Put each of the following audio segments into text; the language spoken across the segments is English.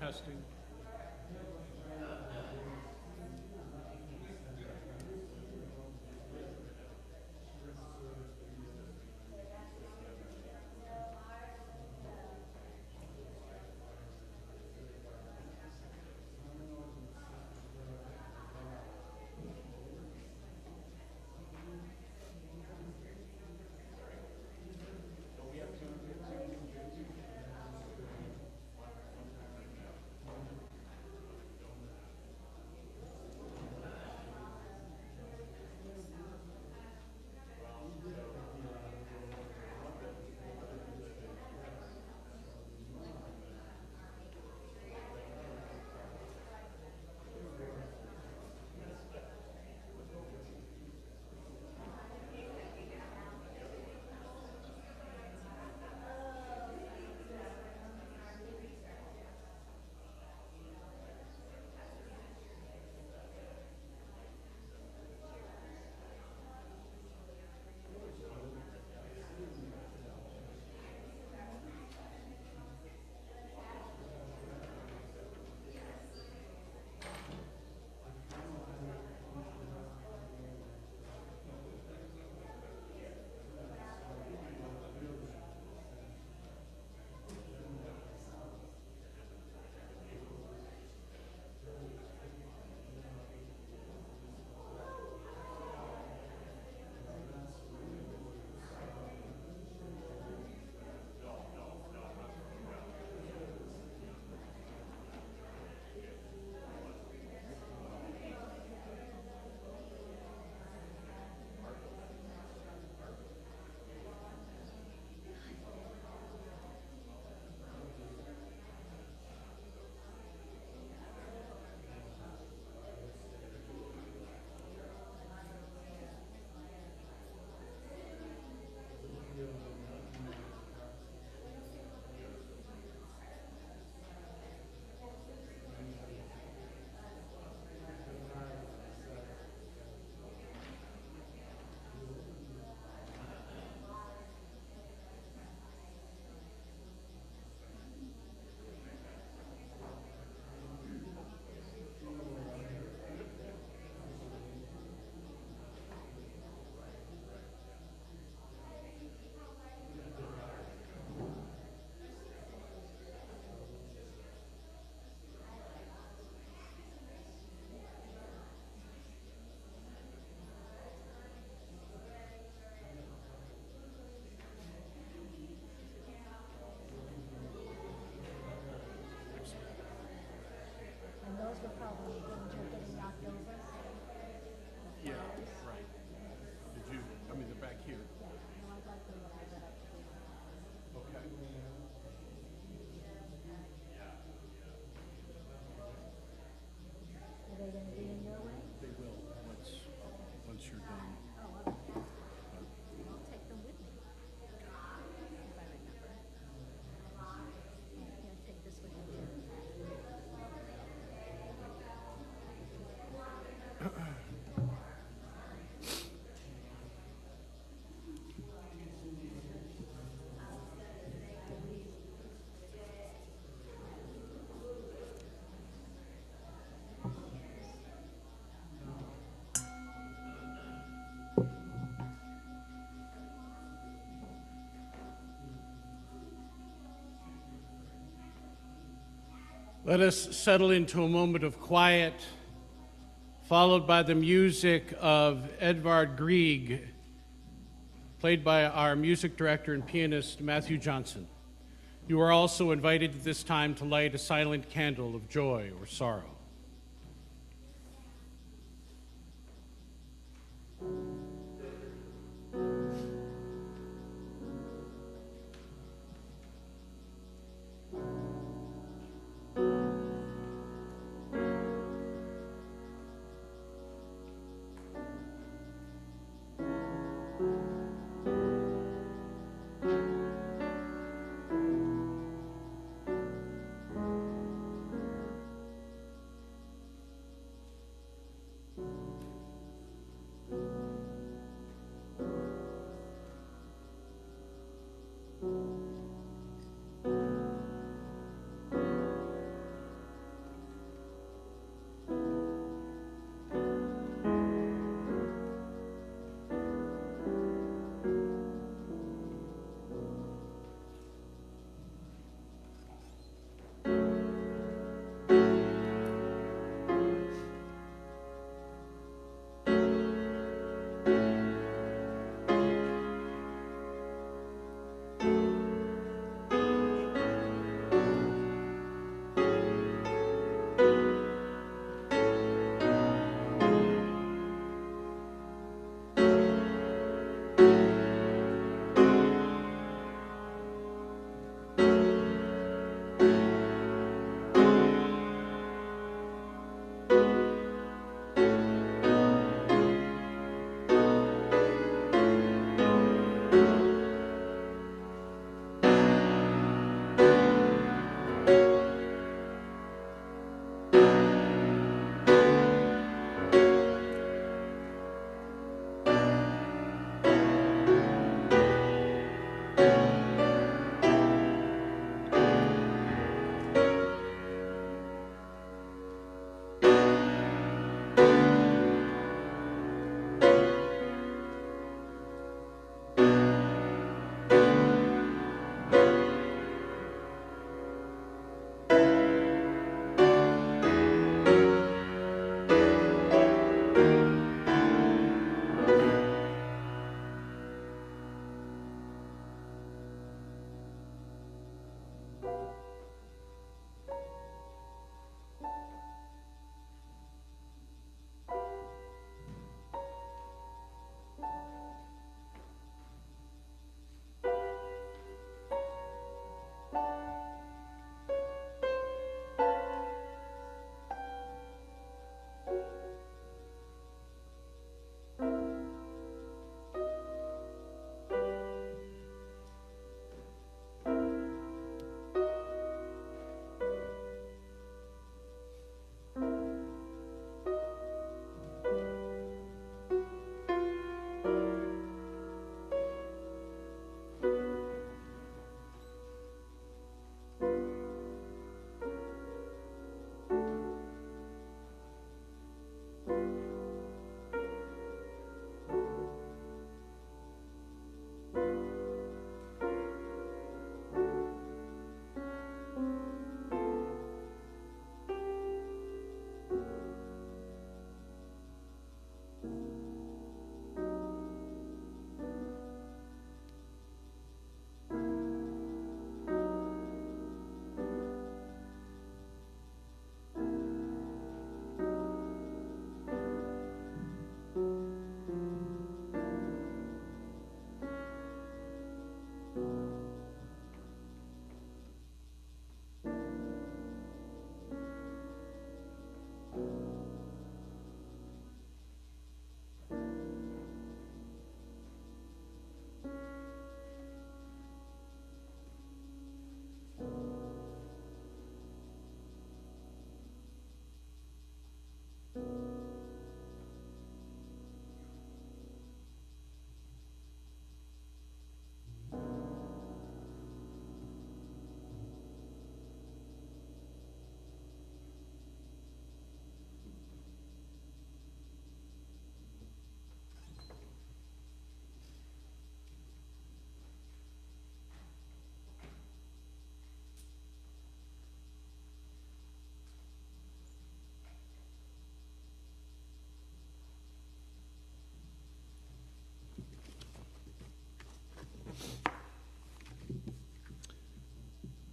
testing. And those were probably the things you're getting knocked over. Yeah, right. Did you, I mean, they're back here. Yeah, no, I'd like them when I read up to be honest. Okay. Are they gonna be in your way? They will, once you're done. Oh, okay. I'll take them with me. If I remember. Yeah, take this with me too. Let us settle into a moment of quiet, followed by the music of Edvard Grieg, played by our music director and pianist, Matthew Johnson. You are also invited at this time to light a silent candle of joy or sorrow.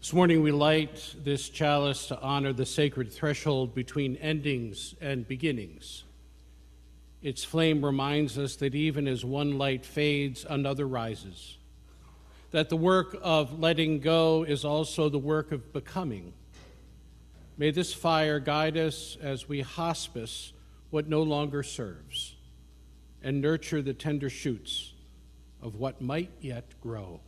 This morning we light this chalice to honor the sacred threshold between endings and beginnings. Its flame reminds us that even as one light fades, another rises. That the work of letting go is also the work of becoming. May this fire guide us as we hospice what no longer serves and nurture the tender shoots of what might yet grow.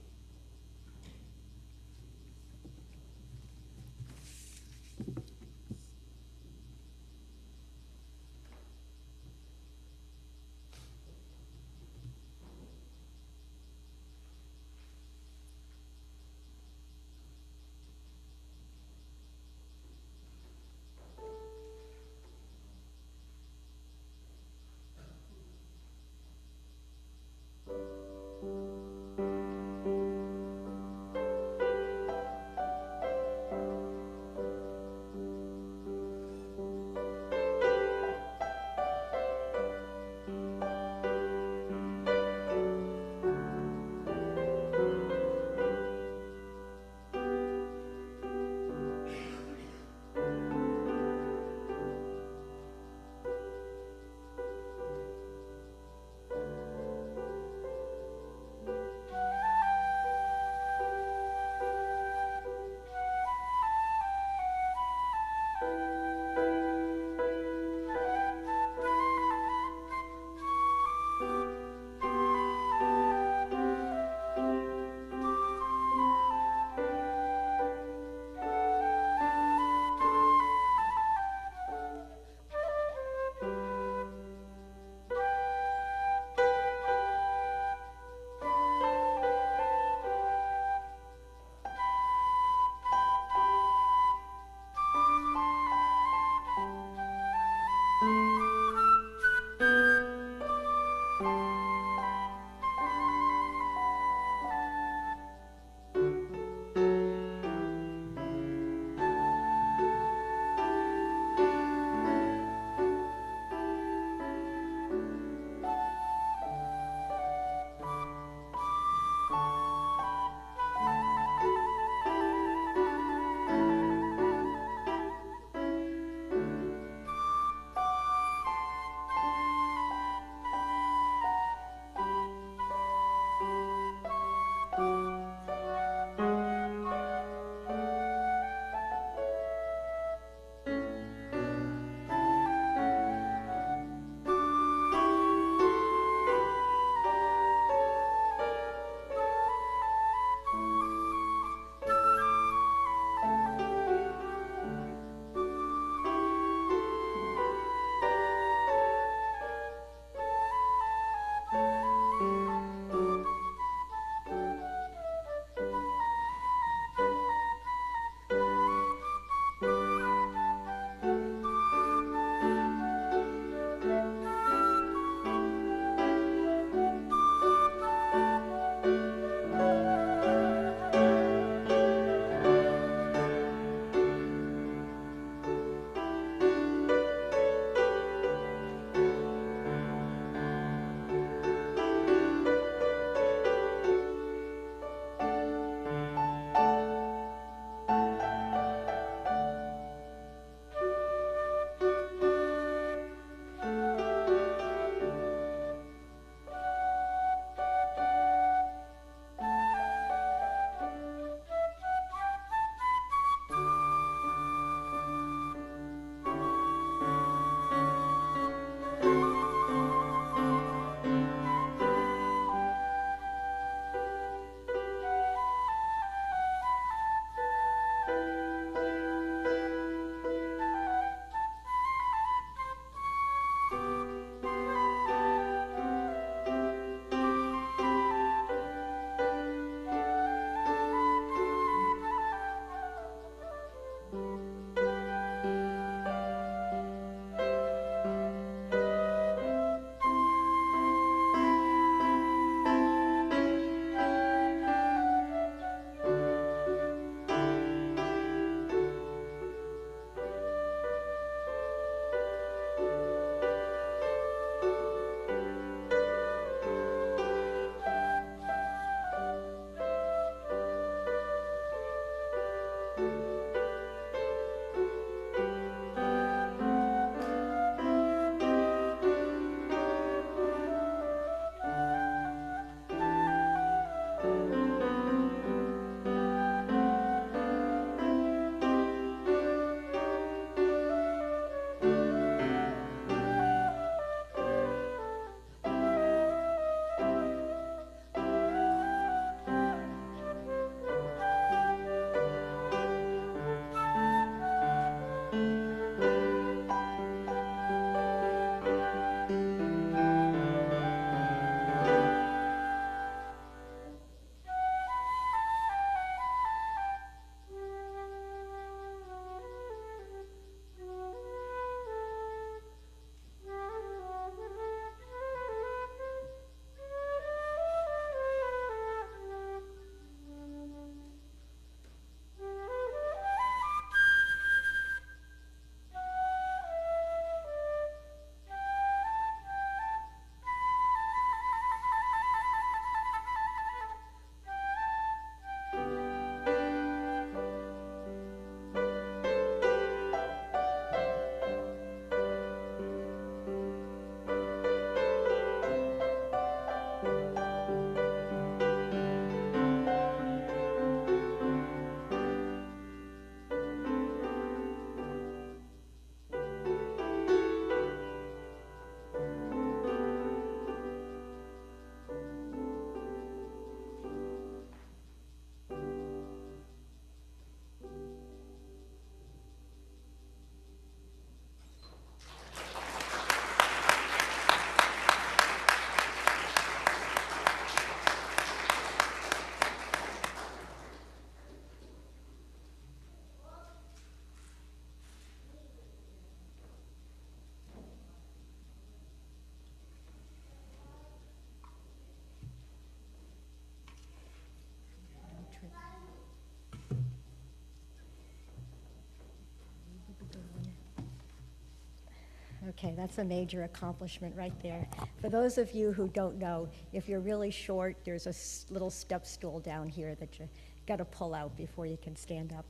Okay, that's a major accomplishment right there. For those of you who don't know, if you're really short, there's a little step stool down here that you got to pull out before you can stand up.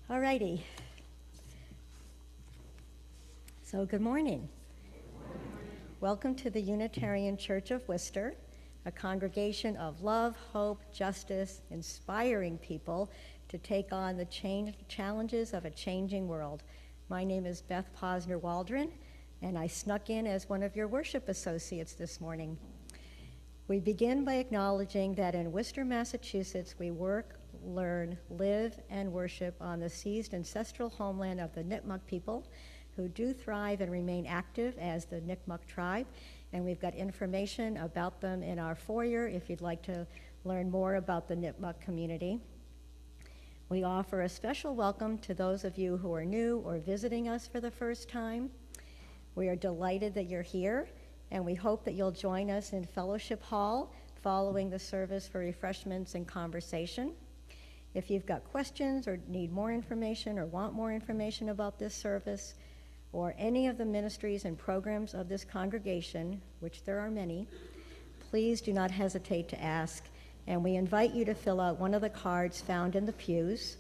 All righty. So good morning. Welcome to the Unitarian Church of Worcester, a congregation of love, hope, justice, inspiring people to take on the challenges of a changing world. My name is Beth Posner-Waldron, and I snuck in as one of your worship associates this morning. We begin by acknowledging that in Worcester, Massachusetts, we work, learn, live, and worship on the seized ancestral homeland of the Nipmuc people, who do thrive and remain active as the Nipmuc tribe, and we've got information about them in our foyer if you'd like to learn more about the Nipmuc community. We offer a special welcome to those of you who are new or visiting us for the first time. We are delighted that you're here, and we hope that you'll join us in Fellowship Hall following the service for refreshments and conversation. If you've got questions or need more information or want more information about this service or any of the ministries and programs of this congregation, which there are many, please do not hesitate to ask, and we invite you to fill out one of the cards found in the pews.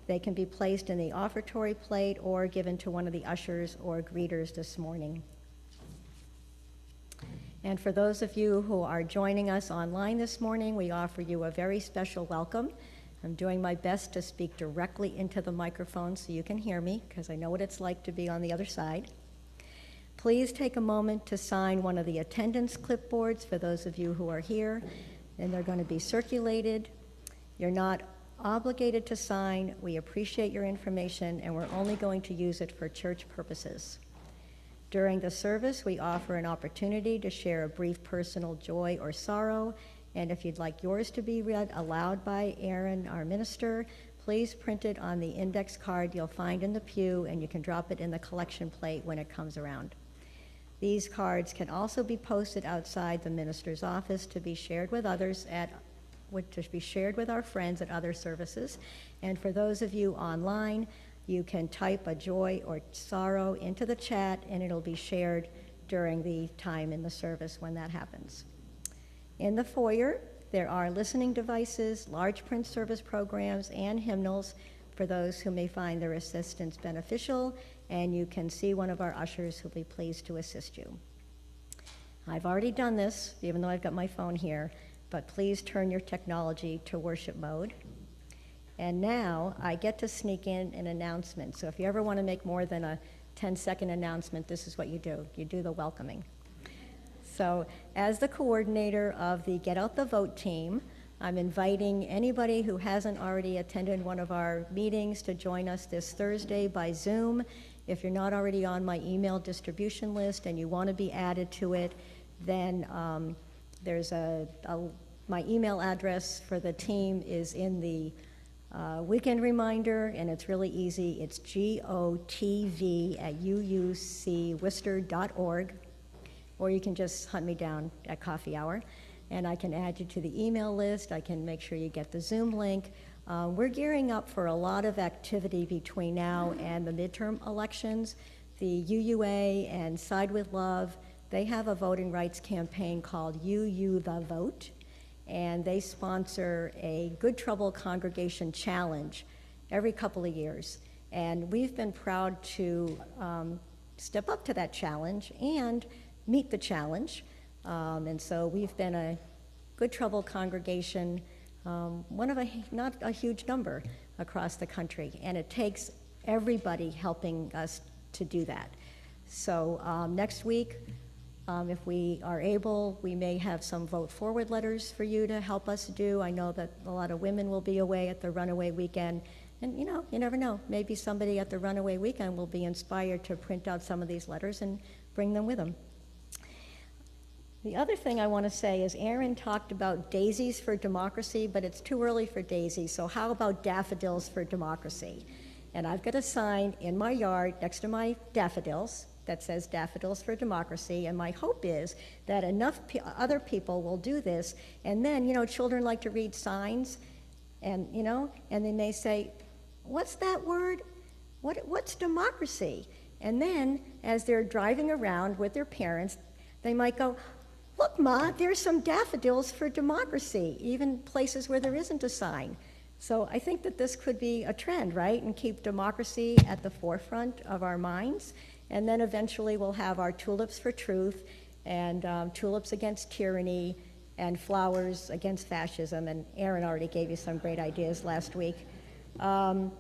They can be placed in the offertory plate or given to one of the ushers or greeters this morning. And for those of you who are joining us online this morning, we offer you a very special welcome. I'm doing my best to speak directly into the microphone so you can hear me, because I know what it's like to be on the other side. Please take a moment to sign one of the attendance clipboards for those of you who are here, and they're going to be circulated. You're not obligated to sign. We appreciate your information, and we're only going to use it for church purposes. During the service, we offer an opportunity to share a brief personal joy or sorrow, and if you'd like yours to be read aloud by Aaron, our minister, please print it on the index card you'll find in the pew, and you can drop it in the collection plate when it comes around. These cards can also be posted outside the minister's office to be shared with others to be shared with our friends at other services. And for those of you online, you can type a joy or sorrow into the chat, and it'll be shared during the time in the service when that happens. In the foyer, there are listening devices, large print service programs, and hymnals for those who may find their assistance beneficial, and you can see one of our ushers who'll be pleased to assist you. I've already done this, even though I've got my phone here, but please turn your technology to worship mode. And now I get to sneak in an announcement. So if you ever want to make more than a 10-second announcement, this is what you do. You do the welcoming. So as the coordinator of the Get Out the Vote team, I'm inviting anybody who hasn't already attended one of our meetings to join us this Thursday by Zoom. If you're not already on my email distribution list and you want to be added to it, then there's my email address for the team is in the weekend reminder, and it's really easy. It's gotv@uucworcester.org, or you can just hunt me down at coffee hour, and I can add you to the email list. I can make sure you get the Zoom link. We're gearing up for a lot of activity between now and the midterm elections. The UUA and Side with Love, they have a voting rights campaign called UU the Vote, and they sponsor a Good Trouble Congregation Challenge every couple of years. And we've been proud to step up to that challenge and meet the challenge. And so we've been a good trouble congregation, one of not a huge number across the country, and it takes everybody helping us to do that. So next week, if we are able, we may have some vote forward letters for you to help us do. I know that a lot of women will be away at the runaway weekend. And you never know, maybe somebody at the runaway weekend will be inspired to print out some of these letters and bring them with them. The other thing I want to say is Aaron talked about daisies for democracy, but it's too early for daisies, so how about daffodils for democracy? And I've got a sign in my yard next to my daffodils that says Daffodils for Democracy, and my hope is that enough other people will do this, and then, children like to read signs, and, and they may say, what's that word? What's democracy? And then, as they're driving around with their parents, they might go, look, Ma, there's some daffodils for democracy, even places where there isn't a sign. So I think that this could be a trend, right? And keep democracy at the forefront of our minds. And then eventually we'll have our tulips for truth and tulips against tyranny and flowers against fascism. And Aaron already gave you some great ideas last week. I'm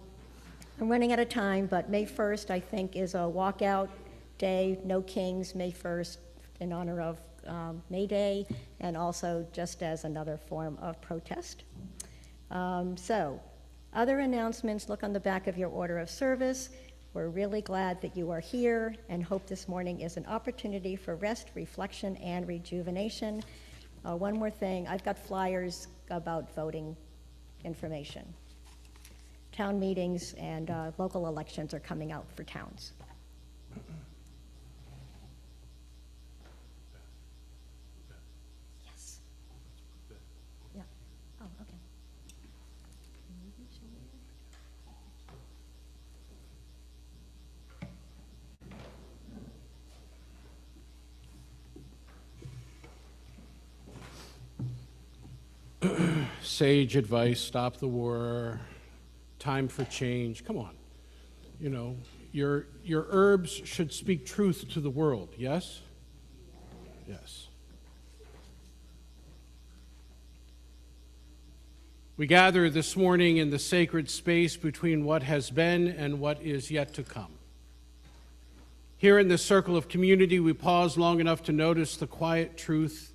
running out of time, but May 1st, I think, is a walkout day, no kings, May 1st, in honor of May Day, and also just as another form of protest. So, other announcements, look on the back of your order of service. We're really glad that you are here and hope this morning is an opportunity for rest, reflection, and rejuvenation. One more thing, I've got flyers about voting information. Town meetings and local elections are coming out for towns. Yes. Yeah. Oh, okay. Sage advice, stop the war, time for change. Come on. Your herbs should speak truth to the world, yes? Yes. We gather this morning in the sacred space between what has been and what is yet to come. Here in this circle of community, we pause long enough to notice the quiet truth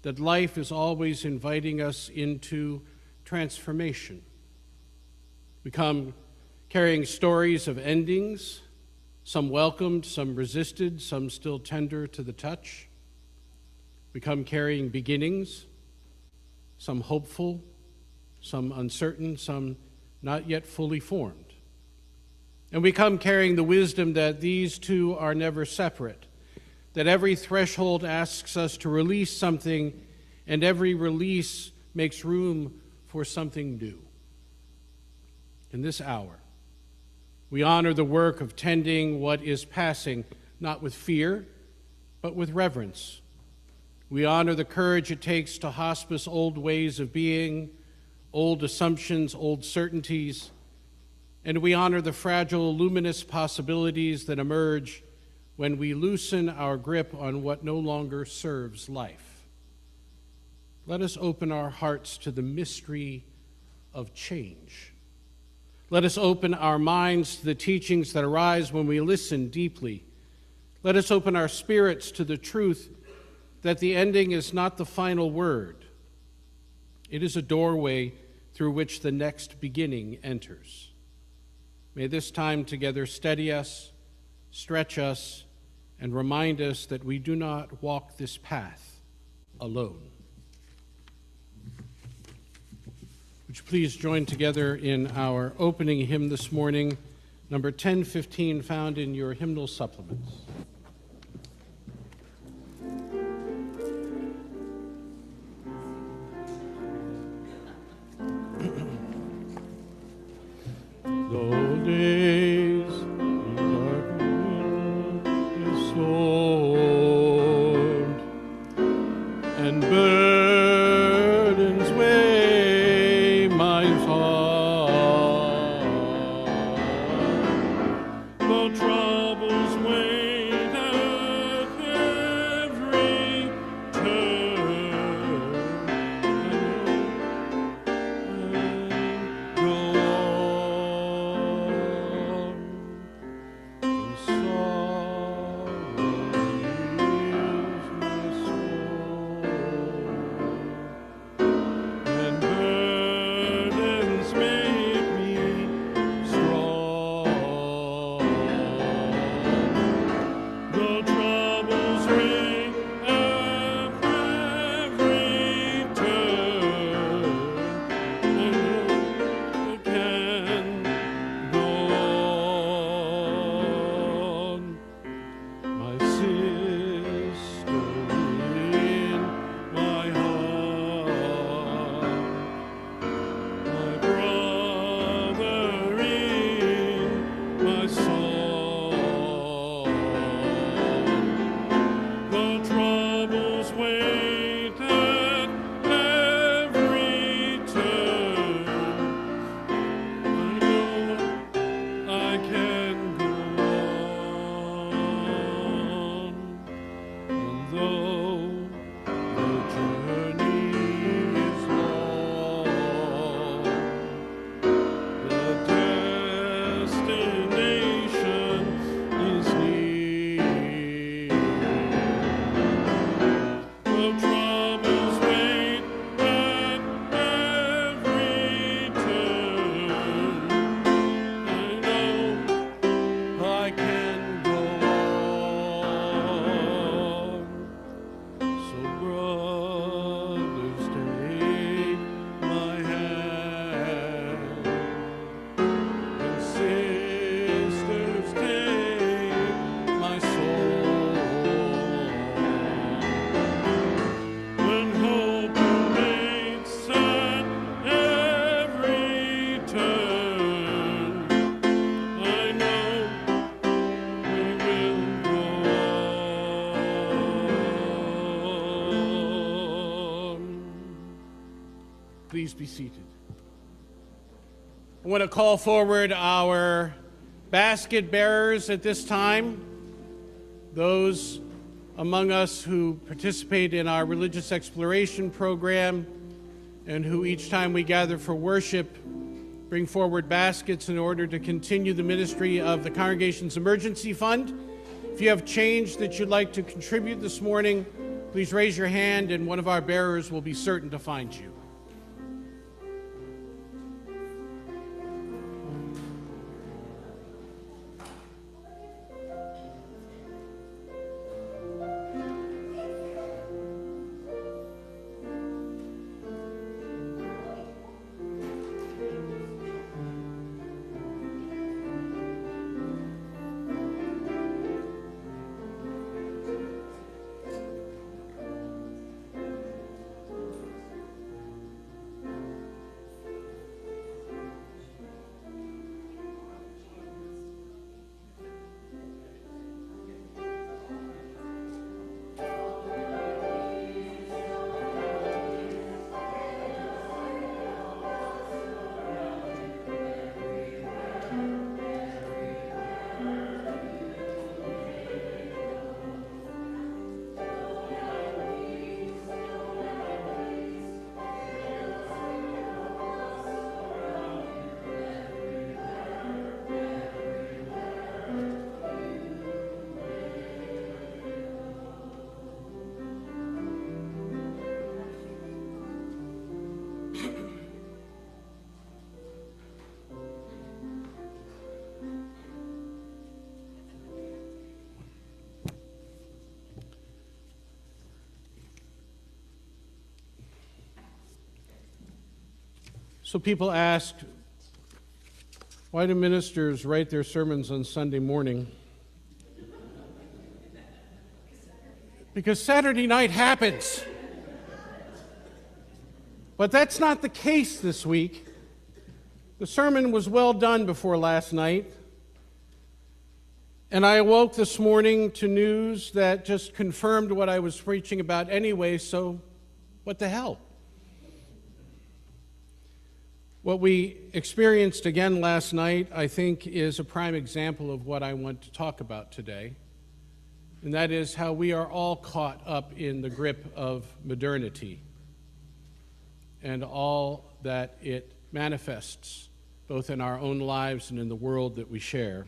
that life is always inviting us into transformation. We come carrying stories of endings, some welcomed, some resisted, some still tender to the touch. We come carrying beginnings, some hopeful, some uncertain, some not yet fully formed. And we come carrying the wisdom that these two are never separate, that every threshold asks us to release something, and every release makes room for something new. In this hour, we honor the work of tending what is passing, not with fear, but with reverence. We honor the courage it takes to hospice old ways of being, old assumptions, old certainties, and we honor the fragile, luminous possibilities that emerge when we loosen our grip on what no longer serves life. Let us open our hearts to the mystery of change. Let us open our minds to the teachings that arise when we listen deeply. Let us open our spirits to the truth that the ending is not the final word. It is a doorway through which the next beginning enters. May this time together steady us, stretch us, and remind us that we do not walk this path alone. Would you please join together in our opening hymn this morning, number 1015, found in your hymnal supplements. Though days be dark and stormed, and burdens weigh my heart, though troubles weigh Please be seated. I want to call forward our basket bearers at this time, those among us who participate in our religious exploration program and who each time we gather for worship bring forward baskets in order to continue the ministry of the congregation's emergency fund. If you have change that you'd like to contribute this morning, please raise your hand and one of our bearers will be certain to find you. So people ask, why do ministers write their sermons on Sunday morning? Because Saturday night happens. But that's not the case this week. The sermon was well done before last night. And I awoke this morning to news that just confirmed what I was preaching about anyway, so what the hell? What we experienced again last night, I think, is a prime example of what I want to talk about today, and that is how we are all caught up in the grip of modernity and all that it manifests, both in our own lives and in the world that we share.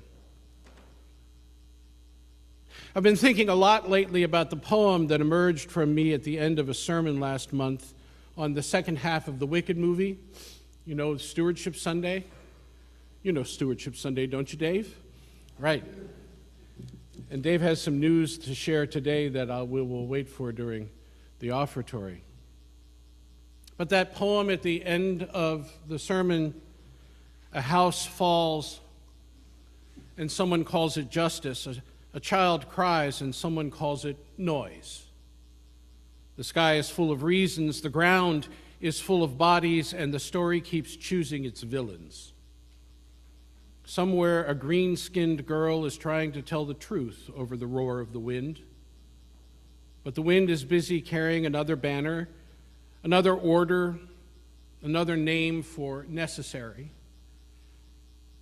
I've been thinking a lot lately about the poem that emerged from me at the end of a sermon last month on the second half of the Wicked movie. You know Stewardship Sunday? You know Stewardship Sunday, don't you, Dave? Right. And Dave has some news to share today that we will wait for during the offertory. But that poem at the end of the sermon, a house falls and someone calls it justice. A child cries and someone calls it noise. The sky is full of reasons, the ground is full of bodies, and the story keeps choosing its villains. Somewhere, a green-skinned girl is trying to tell the truth over the roar of the wind. But the wind is busy carrying another banner, another order, another name for necessary.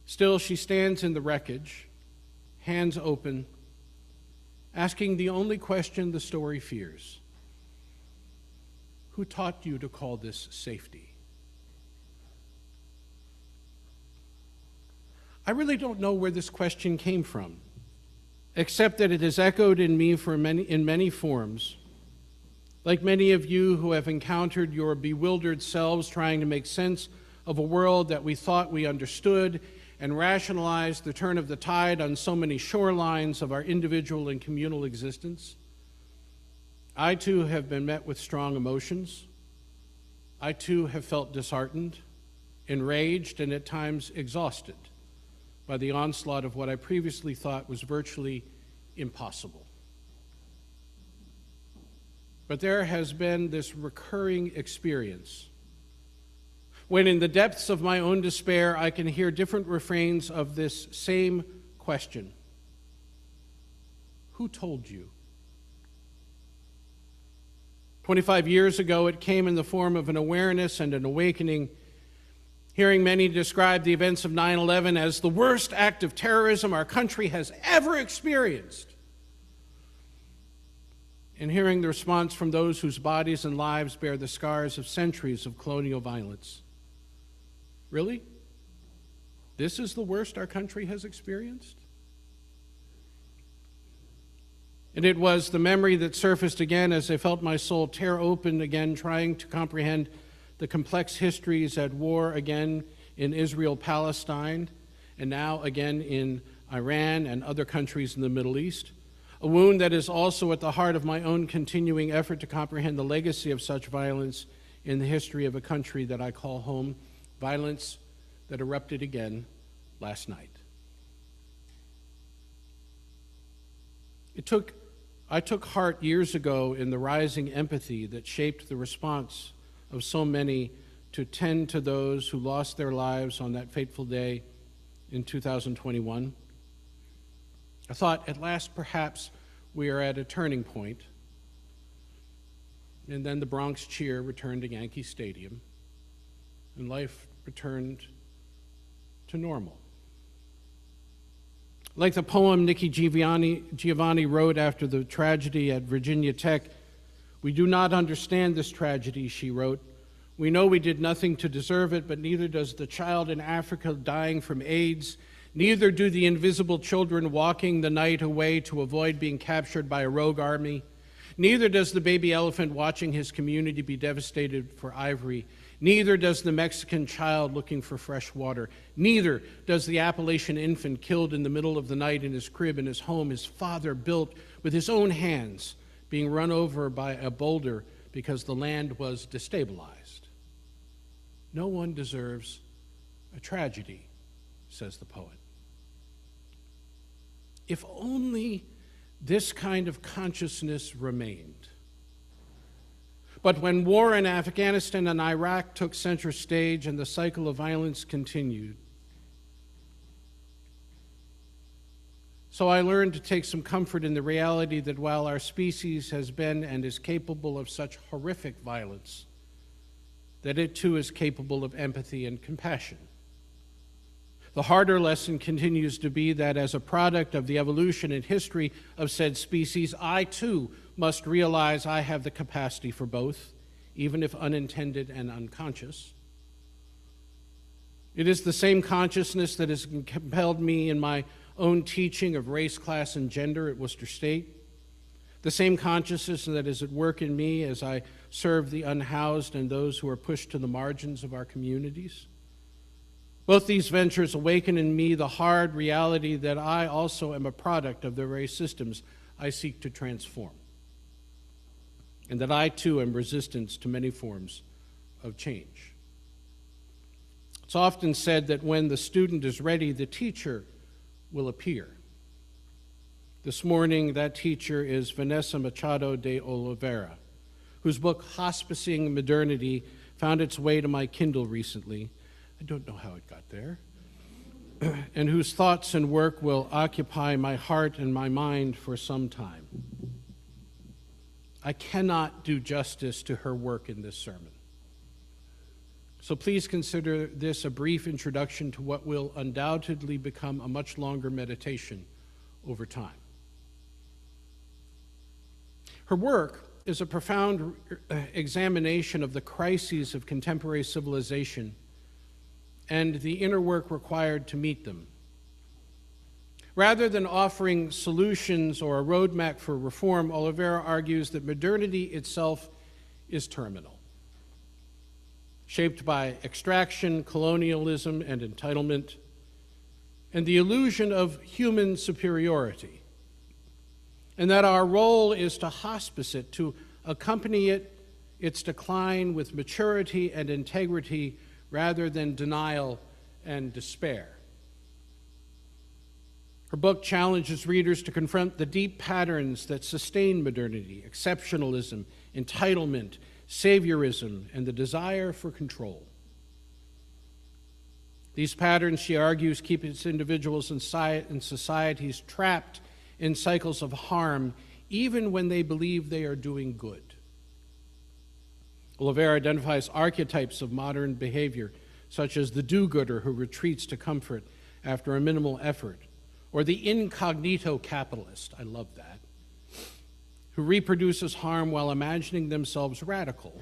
Still, she stands in the wreckage, hands open, asking the only question the story fears. Who taught you to call this safety? I really don't know where this question came from, except that it has echoed in me in many forms. Like many of you who have encountered your bewildered selves trying to make sense of a world that we thought we understood and rationalized the turn of the tide on so many shorelines of our individual and communal existence. I, too, have been met with strong emotions. I, too, have felt disheartened, enraged, and at times exhausted by the onslaught of what I previously thought was virtually impossible. But there has been this recurring experience when in the depths of my own despair I can hear different refrains of this same question. Who told you? 25 years ago, it came in the form of an awareness and an awakening, hearing many describe the events of 9/11 as the worst act of terrorism our country has ever experienced, and hearing the response from those whose bodies and lives bear the scars of centuries of colonial violence. Really? This is the worst our country has experienced? And it was the memory that surfaced again as I felt my soul tear open again, trying to comprehend the complex histories at war again in Israel-Palestine, and now again in Iran and other countries in the Middle East. A wound that is also at the heart of my own continuing effort to comprehend the legacy of such violence in the history of a country that I call home, violence that erupted again last night. I took heart years ago in the rising empathy that shaped the response of so many to tend to those who lost their lives on that fateful day in 2021. I thought, at last, perhaps we are at a turning point. And then the Bronx cheer returned to Yankee Stadium, and life returned to normal. Like the poem Nikki Giovanni wrote after the tragedy at Virginia Tech, "We do not understand this tragedy," she wrote. "We know we did nothing to deserve it, but neither does the child in Africa dying from AIDS. Neither do the invisible children walking the night away to avoid being captured by a rogue army. Neither does the baby elephant watching his community be devastated for ivory. Neither does the Mexican child looking for fresh water. Neither does the Appalachian infant killed in the middle of the night in his crib in his home his father built with his own hands, being run over by a boulder because the land was destabilized. No one deserves a tragedy," says the poet. If only this kind of consciousness remained. But when war in Afghanistan and Iraq took center stage and the cycle of violence continued, so I learned to take some comfort in the reality that while our species has been and is capable of such horrific violence, that it too is capable of empathy and compassion. The harder lesson continues to be that as a product of the evolution and history of said species, I too must realize I have the capacity for both, even if unintended and unconscious. It is the same consciousness that has compelled me in my own teaching of race, class, and gender at Worcester State, the same consciousness that is at work in me as I serve the unhoused and those who are pushed to the margins of our communities. Both these ventures awaken in me the hard reality that I also am a product of the very systems I seek to transform, and that I too am resistant to many forms of change. It's often said that when the student is ready, the teacher will appear. This morning, that teacher is Vanessa Machado de Oliveira, whose book, Hospicing Modernity, found its way to my Kindle recently. I don't know how it got there, and whose thoughts and work will occupy my heart and my mind for some time. I cannot do justice to her work in this sermon. So please consider this a brief introduction to what will undoubtedly become a much longer meditation over time. Her work is a profound examination of the crises of contemporary civilization and the inner work required to meet them. Rather than offering solutions or a roadmap for reform, Oliveira argues that modernity itself is terminal, shaped by extraction, colonialism, and entitlement, and the illusion of human superiority, and that our role is to hospice it, to accompany its decline with maturity and integrity rather than denial and despair. Her book challenges readers to confront the deep patterns that sustain modernity: exceptionalism, entitlement, saviorism, and the desire for control. These patterns, she argues, keep its individuals and societies trapped in cycles of harm, even when they believe they are doing good. Oliveira identifies archetypes of modern behavior, such as the do-gooder who retreats to comfort after a minimal effort, or the incognito capitalist, I love that, who reproduces harm while imagining themselves radical,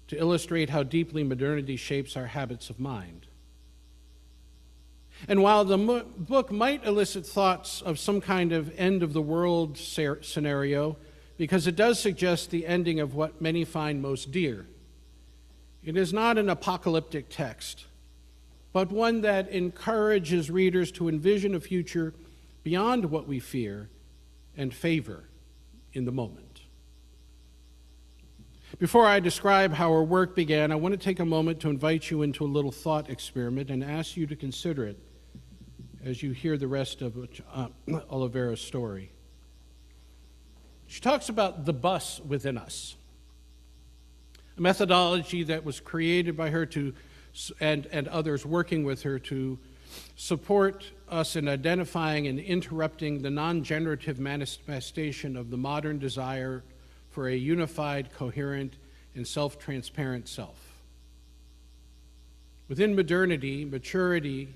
to illustrate how deeply modernity shapes our habits of mind. And while the book might elicit thoughts of some kind of end-of-the-world scenario, because it does suggest the ending of what many find most dear, it is not an apocalyptic text, but one that encourages readers to envision a future beyond what we fear and favor in the moment. Before I describe how our work began, I want to take a moment to invite you into a little thought experiment and ask you to consider it as you hear the rest of Oliveira's story. She talks about the bus within us, a methodology that was created by her and others working with her to support us in identifying and interrupting the non-generative manifestation of the modern desire for a unified, coherent, and self-transparent self. Within modernity, maturity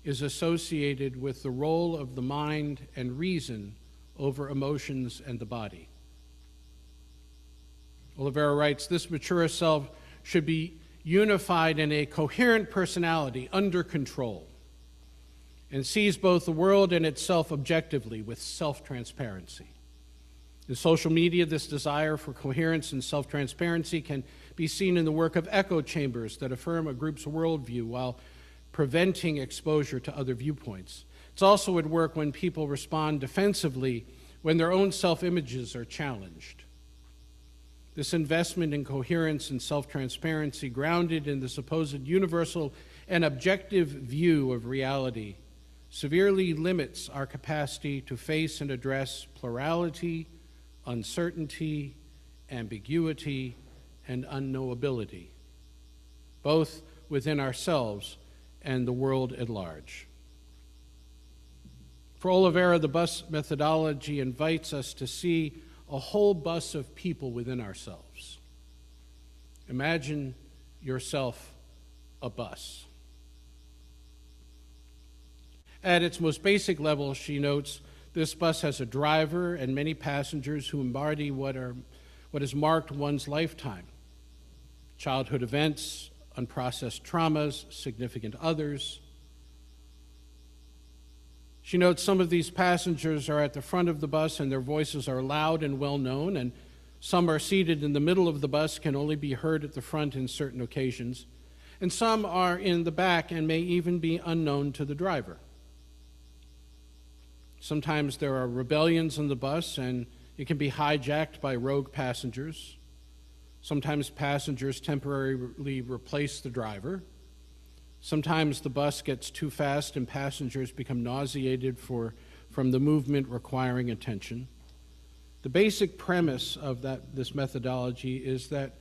is associated with the role of the mind and reason over emotions and the body. Oliveira writes, this mature self should be unified in a coherent personality under control and sees both the world and itself objectively with self-transparency. In social media, this desire for coherence and self-transparency can be seen in the work of echo chambers that affirm a group's worldview while preventing exposure to other viewpoints. It's also at work when people respond defensively when their own self-images are challenged. This investment in coherence and self-transparency, grounded in the supposed universal and objective view of reality, severely limits our capacity to face and address plurality, uncertainty, ambiguity, and unknowability, both within ourselves and the world at large. For Oliveira, the bus methodology invites us to see a whole bus of people within ourselves. Imagine yourself a bus. At its most basic level, she notes, this bus has a driver and many passengers who embody what has marked one's lifetime: childhood events, unprocessed traumas, significant others. She notes some of these passengers are at the front of the bus and their voices are loud and well known, and some are seated in the middle of the bus, can only be heard at the front in certain occasions, and some are in the back and may even be unknown to the driver. Sometimes there are rebellions on the bus and it can be hijacked by rogue passengers. Sometimes passengers temporarily replace the driver. Sometimes the bus gets too fast and passengers become nauseated from the movement requiring attention. The basic premise of this methodology is that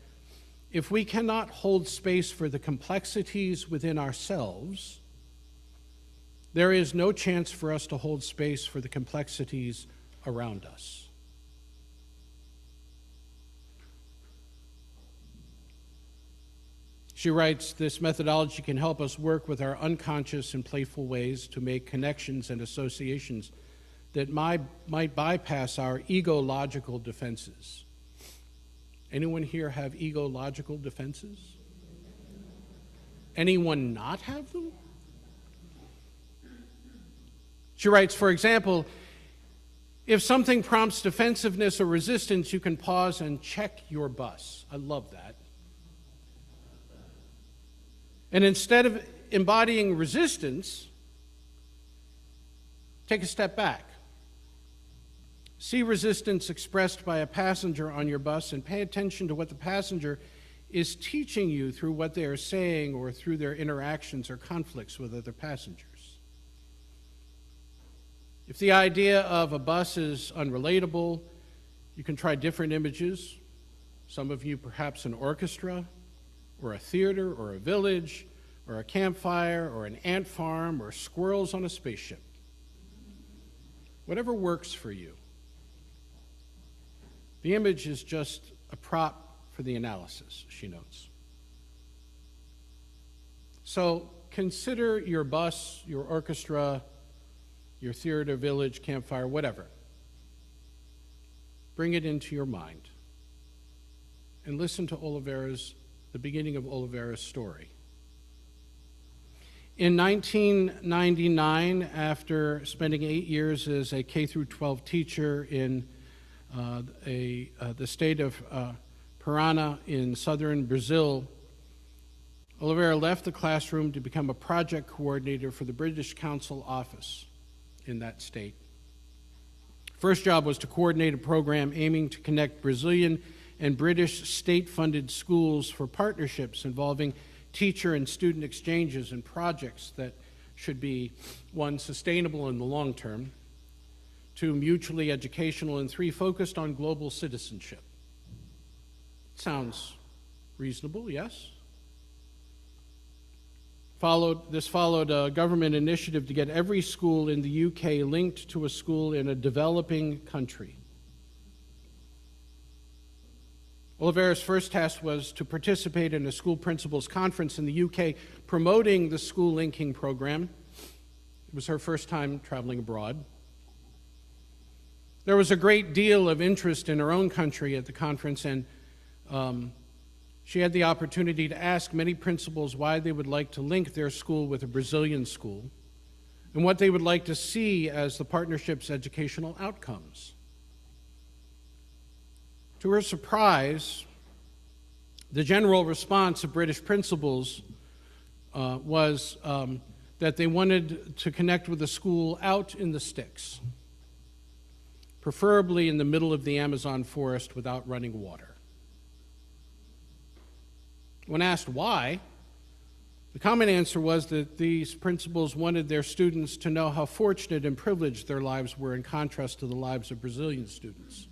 if we cannot hold space for the complexities within ourselves, there is no chance for us to hold space for the complexities around us. She writes, this methodology can help us work with our unconscious and playful ways to make connections and associations that might bypass our ego-logical defenses. Anyone here have ego-logical defenses? Anyone not have them? She writes, for example, if something prompts defensiveness or resistance, you can pause and check your bus. I love that. And instead of embodying resistance, take a step back. See resistance expressed by a passenger on your bus and pay attention to what the passenger is teaching you through what they are saying or through their interactions or conflicts with other passengers. If the idea of a bus is unrelatable, you can try different images. Some of you perhaps an orchestra, or a theater, or a village, or a campfire, or an ant farm, or squirrels on a spaceship. Whatever works for you. The image is just a prop for the analysis, she notes. So consider your bus, your orchestra, your theater, village, campfire, whatever. Bring it into your mind and listen to the beginning of Olivera's story. In 1999, after spending 8 years as a K-12 teacher in the state of Parana in southern Brazil, Olivera left the classroom to become a project coordinator for the British Council office in that state. First job was to coordinate a program aiming to connect Brazilian and British state-funded schools for partnerships involving teacher and student exchanges and projects that should be, 1, sustainable in the long term, 2, mutually educational, and 3, focused on global citizenship. Sounds reasonable, yes? This followed a government initiative to get every school in the UK linked to a school in a developing country. Olivera's first task was to participate in a school principals conference in the UK promoting the school linking program. It was her first time traveling abroad. There was a great deal of interest in her own country at the conference, and she had the opportunity to ask many principals why they would like to link their school with a Brazilian school and what they would like to see as the partnership's educational outcomes. To her surprise, the general response of British principals was that they wanted to connect with a school out in the sticks, preferably in the middle of the Amazon forest without running water. When asked why, the common answer was that these principals wanted their students to know how fortunate and privileged their lives were in contrast to the lives of Brazilian students.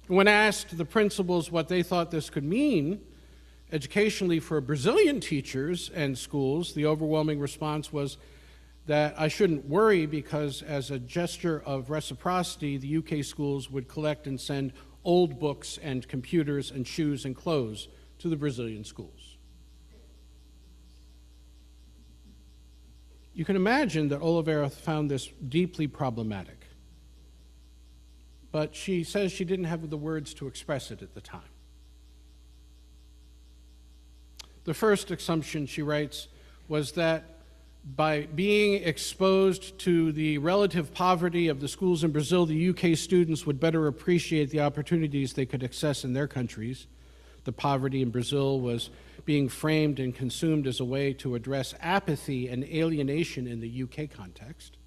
When asked the principals what they thought this could mean educationally for Brazilian teachers and schools, the overwhelming response was that I shouldn't worry because as a gesture of reciprocity, the UK schools would collect and send old books and computers and shoes and clothes to the Brazilian schools. You can imagine that Olivera found this deeply problematic, but she says she didn't have the words to express it at the time. The first assumption, she writes, was that by being exposed to the relative poverty of the schools in Brazil, the UK students would better appreciate the opportunities they could access in their countries. The poverty in Brazil was being framed and consumed as a way to address apathy and alienation in the UK context.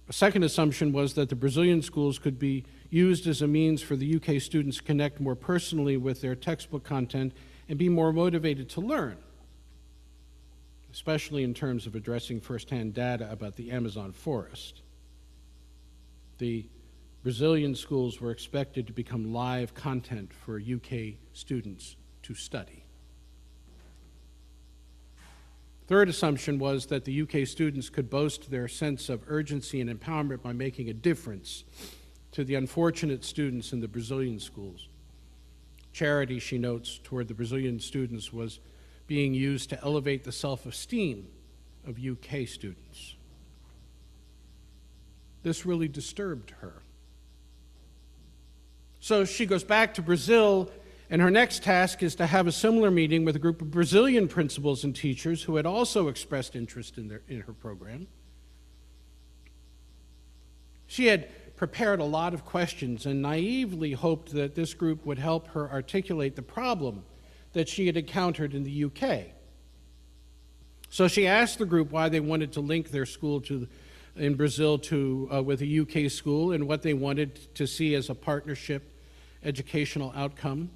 A second assumption was that the Brazilian schools could be used as a means for the UK students to connect more personally with their textbook content and be more motivated to learn, especially in terms of addressing firsthand data about the Amazon forest. The Brazilian schools were expected to become live content for UK students to study. Third assumption was that the UK students could boast their sense of urgency and empowerment by making a difference to the unfortunate students in the Brazilian schools. Charity, she notes, toward the Brazilian students was being used to elevate the self-esteem of UK students. This really disturbed her. So she goes back to Brazil, and her next task is to have a similar meeting with a group of Brazilian principals and teachers who had also expressed interest in her program. She had prepared a lot of questions and naively hoped that this group would help her articulate the problem that she had encountered in the UK. So she asked the group why they wanted to link their school in Brazil with a UK school and what they wanted to see as a partnership educational outcome.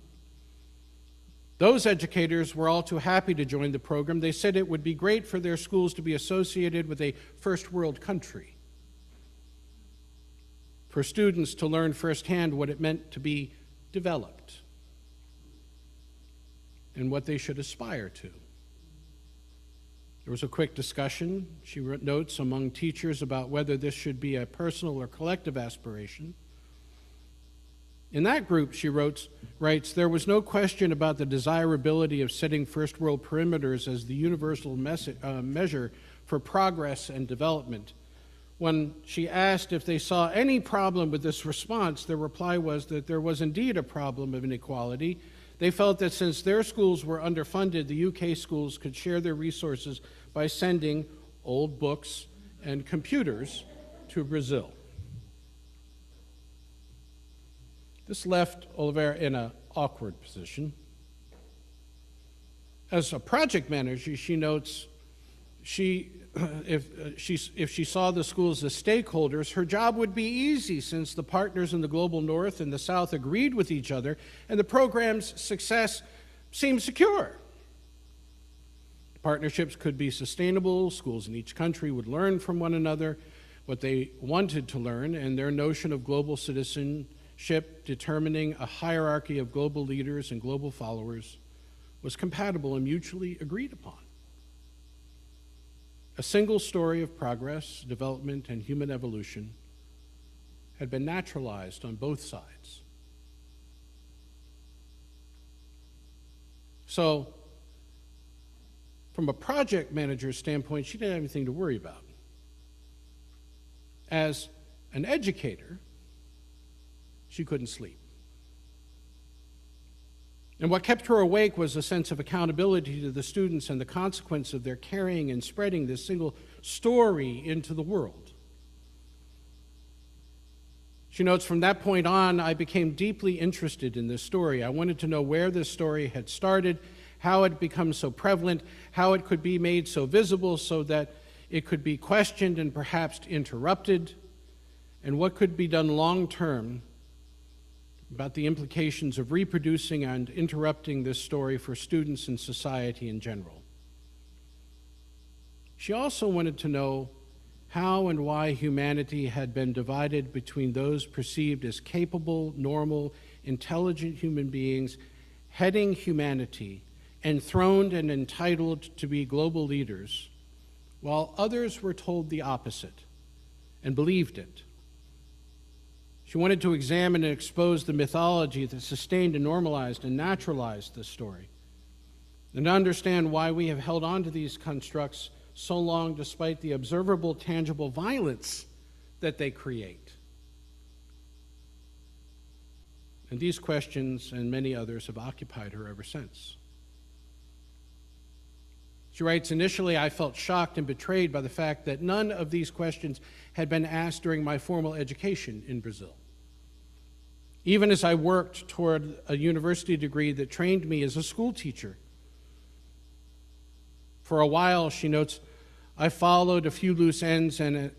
Those educators were all too happy to join the program. They said it would be great for their schools to be associated with a first world country, for students to learn firsthand what it meant to be developed and what they should aspire to. There was a quick discussion, she notes, among teachers about whether this should be a personal or collective aspiration. In that group, she writes, there was no question about the desirability of setting first world perimeters as the universal measure for progress and development. When she asked if they saw any problem with this response, their reply was that there was indeed a problem of inequality. They felt that since their schools were underfunded, the UK schools could share their resources by sending old books and computers to Brazil. This left Oliveira in an awkward position. As a project manager, she notes if she saw the schools as stakeholders, her job would be easy since the partners in the global north and the south agreed with each other and the program's success seemed secure. Partnerships could be sustainable, schools in each country would learn from one another what they wanted to learn, and their notion of global citizenship determining a hierarchy of global leaders and global followers was compatible and mutually agreed upon. A single story of progress, development, and human evolution had been naturalized on both sides. So, from a project manager's standpoint, she didn't have anything to worry about. As an educator, she couldn't sleep. And what kept her awake was a sense of accountability to the students and the consequence of their carrying and spreading this single story into the world. She notes, from that point on, I became deeply interested in this story. I wanted to know where this story had started, how it had become so prevalent, how it could be made so visible so that it could be questioned and perhaps interrupted, and what could be done long-term about the implications of reproducing and interrupting this story for students and society in general. She also wanted to know how and why humanity had been divided between those perceived as capable, normal, intelligent human beings heading humanity, enthroned and entitled to be global leaders, while others were told the opposite and believed it. She wanted to examine and expose the mythology that sustained and normalized and naturalized this story, and to understand why we have held on to these constructs so long despite the observable, tangible violence that they create. And these questions and many others have occupied her ever since. She writes, initially I felt shocked and betrayed by the fact that none of these questions had been asked during my formal education in Brazil. Even as I worked toward a university degree that trained me as a school teacher. For a while, she notes, I followed a few loose ends and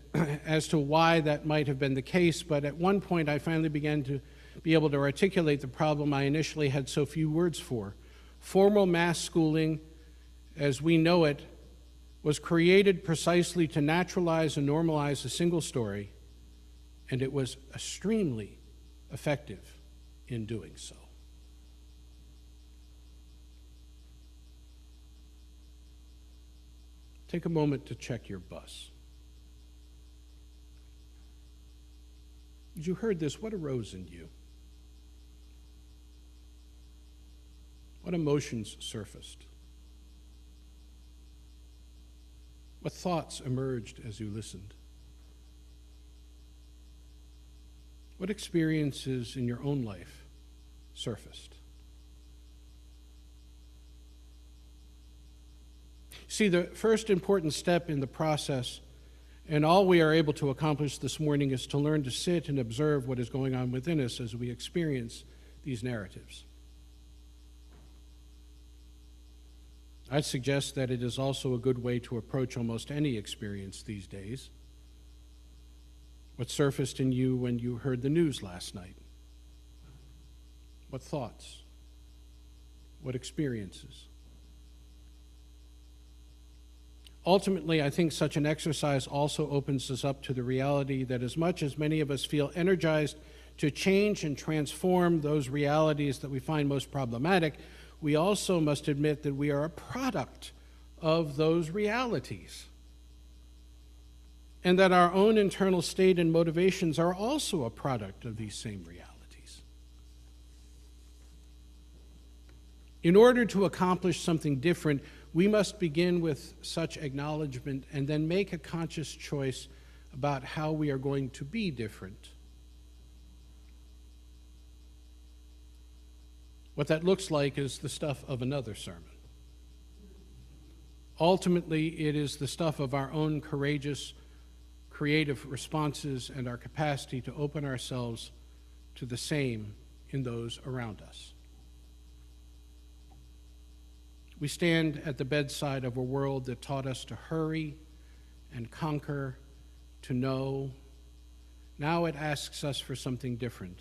as to why that might have been the case, but at one point I finally began to be able to articulate the problem I initially had so few words for. Formal mass schooling, as we know it, was created precisely to naturalize and normalize a single story, and it was extremely effective in doing so. Take a moment to check your bus. As you heard this, what arose in you? What emotions surfaced? What thoughts emerged as you listened? What experiences in your own life surfaced? See, the first important step in the process, and all we are able to accomplish this morning, is to learn to sit and observe what is going on within us as we experience these narratives. I'd suggest that it is also a good way to approach almost any experience these days. What surfaced in you when you heard the news last night? What thoughts? What experiences? Ultimately, I think such an exercise also opens us up to the reality that as much as many of us feel energized to change and transform those realities that we find most problematic, we also must admit that we are a product of those realities, and that our own internal state and motivations are also a product of these same realities. In order to accomplish something different, we must begin with such acknowledgement and then make a conscious choice about how we are going to be different. What that looks like is the stuff of another sermon. Ultimately, it is the stuff of our own courageous, creative responses and our capacity to open ourselves to the same in those around us. We stand at the bedside of a world that taught us to hurry and conquer, to know. Now it asks us for something different,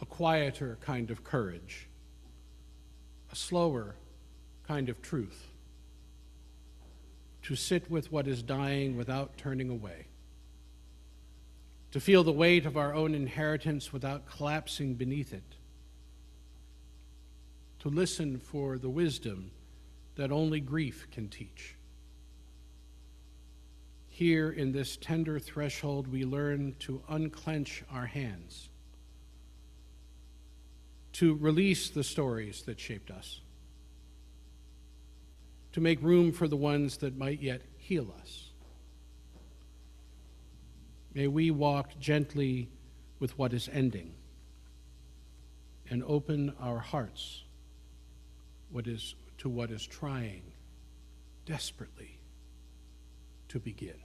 a quieter kind of courage, a slower kind of truth, to sit with what is dying without turning away, to feel the weight of our own inheritance without collapsing beneath it, to listen for the wisdom that only grief can teach. Here in this tender threshold, we learn to unclench our hands, to release the stories that shaped us, to make room for the ones that might yet heal us. May we walk gently with what is ending and open our hearts to what is trying desperately to begin.